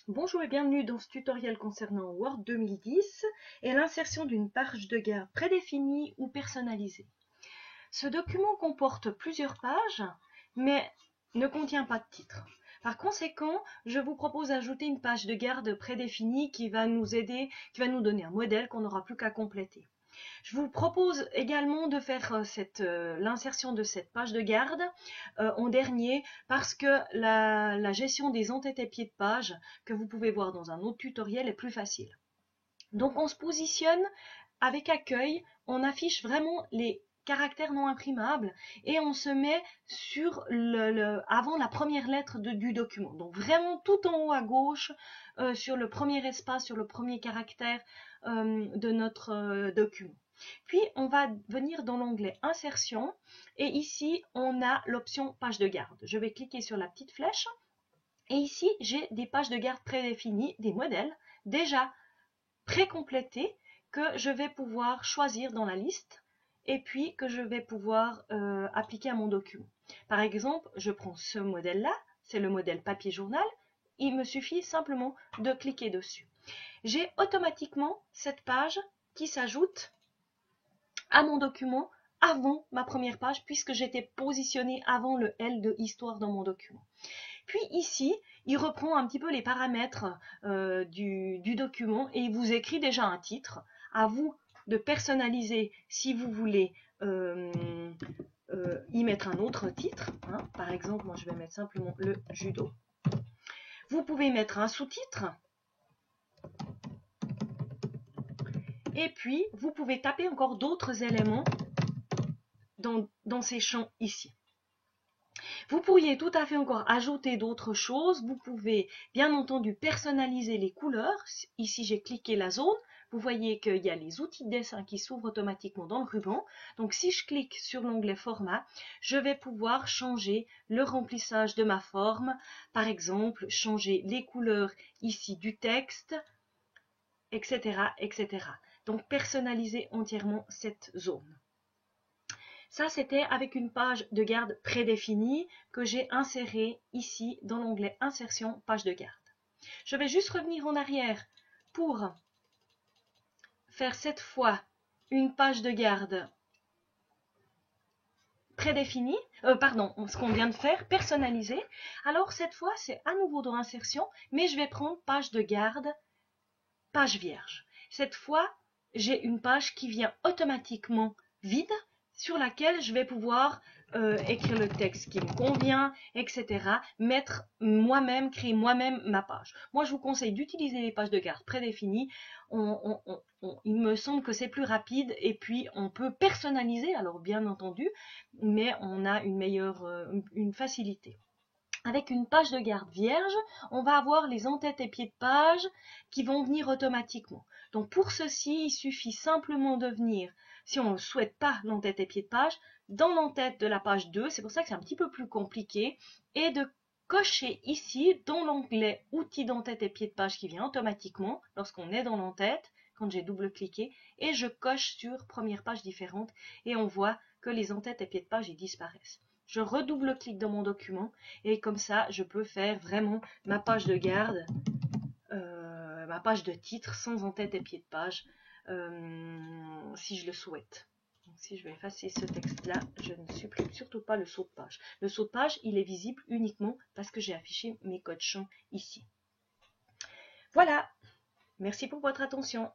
Bonjour et bienvenue dans ce tutoriel concernant Word 2010 et l'insertion d'une page de garde prédéfinie ou personnalisée. Ce document comporte plusieurs pages, mais ne contient pas de titre. Par conséquent, je vous propose d'ajouter une page de garde prédéfinie qui va nous aider, qui va nous donner un modèle qu'on n'aura plus qu'à compléter. Je vous propose également de faire l'insertion de cette page de garde en dernier parce que la gestion des entêtes et pieds de page que vous pouvez voir dans un autre tutoriel est plus facile. Donc on se positionne avec accueil, on affiche vraiment les caractères non imprimables et on se met sur avant la première lettre du document. Donc vraiment tout en haut à gauche, sur le premier espace, sur le premier caractère de notre document. Puis on va venir dans l'onglet Insertion et ici on a l'option Page de garde. Je vais cliquer sur la petite flèche et ici j'ai des pages de garde prédéfinies, des modèles déjà pré-complétés que je vais pouvoir choisir dans la liste et puis que je vais pouvoir appliquer à mon document. Par exemple, je prends ce modèle-là, c'est le modèle papier journal, il me suffit simplement de cliquer dessus. J'ai automatiquement cette page qui s'ajoute à mon document avant ma première page puisque j'étais positionnée avant le L de histoire dans mon document. Puis ici, il reprend un petit peu les paramètres du document et il vous écrit déjà un titre. À vous de personnaliser si vous voulez y mettre un autre titre. Hein. Par exemple, moi je vais mettre simplement le judo. Vous pouvez mettre un sous-titre. Et puis, vous pouvez taper encore d'autres éléments dans ces champs ici. Vous pourriez tout à fait encore ajouter d'autres choses. Vous pouvez bien entendu personnaliser les couleurs. Ici, j'ai cliqué la zone. Vous voyez qu'il y a les outils de dessin qui s'ouvrent automatiquement dans le ruban. Donc, si je clique sur l'onglet Format, je vais pouvoir changer le remplissage de ma forme. Par exemple, changer les couleurs ici du texte, etc., etc. Donc, personnaliser entièrement cette zone. Ça, c'était avec une page de garde prédéfinie que j'ai insérée ici dans l'onglet Insertion, page de garde. Je vais juste revenir en arrière pour faire cette fois une page de garde prédéfinie, ce qu'on vient de faire, personnalisée. Alors cette fois, c'est à nouveau dans Insertion, mais je vais prendre page de garde, page vierge. Cette fois, j'ai une page qui vient automatiquement vide, sur laquelle je vais pouvoir écrire le texte qui me convient, etc. Mettre moi-même, créer moi-même ma page. Moi, je vous conseille d'utiliser les pages de garde prédéfinies. Il me semble que c'est plus rapide et puis on peut personnaliser, alors bien entendu, mais on a une facilité. Avec une page de garde vierge, on va avoir les entêtes et pieds de page qui vont venir automatiquement. Donc pour ceci, il suffit simplement de venir, si on ne souhaite pas l'entête et pieds de page, dans l'entête de la page 2, c'est pour ça que c'est un petit peu plus compliqué, et de cocher ici, dans l'onglet outils d'entête et pieds de page qui vient automatiquement lorsqu'on est dans l'entête, quand j'ai double-cliqué, et je coche sur première page différente, et on voit que les entêtes et pieds de page ils disparaissent. Je redouble-clique dans mon document et comme ça, je peux faire vraiment ma page de garde, ma page de titre sans en-tête et pied de page si je le souhaite. Donc, si je vais effacer ce texte-là, je ne supprime surtout pas le saut de page. Le saut de page, il est visible uniquement parce que j'ai affiché mes codes champs ici. Voilà, merci pour votre attention.